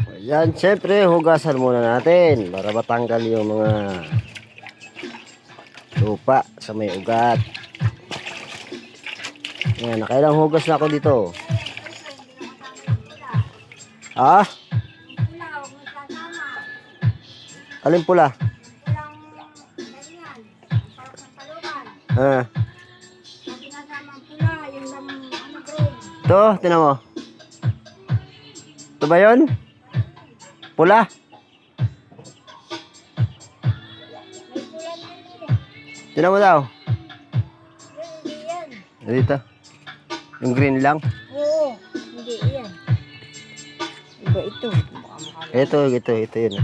Ayan, syempre, hugasan muna natin para matanggal yung mga lupa sa may ugat. Ayan, nakailang hugas na ako dito. Ah? Alin pula? Ah. Ito, tinan mo. Ito ba yun? Pula? Tinan mo daw. Dito. Yung green lang. Oo, hindi yan. Iba ito. Ito yun.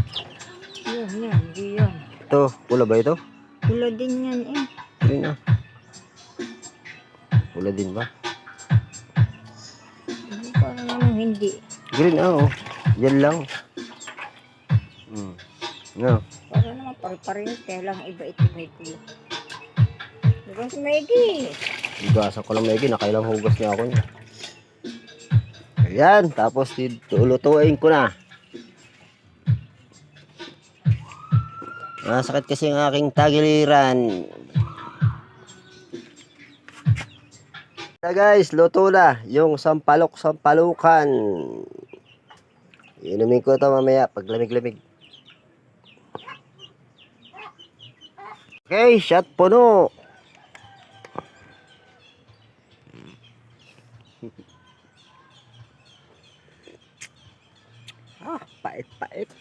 Yan, hindi yan. Ito, pula ba ito? Pula din yan eh. Green ah. Pula din ba? Hindi pa naman hindi. Green ah, oh. Yan lang. No. Para naman pare-pareho. Kaya lang iba ito may pula. Diba si Maggie? Hugasan ko lang maigi, nakailang hugas niya ako niya. Ayan, tapos lutuin ko na. Sakit kasi ang aking tagiliran. Na guys, luto na yung sampalukan. Inumin ko ito mamaya pag lamig-lamig. Okay, shot puno. Pait-pait.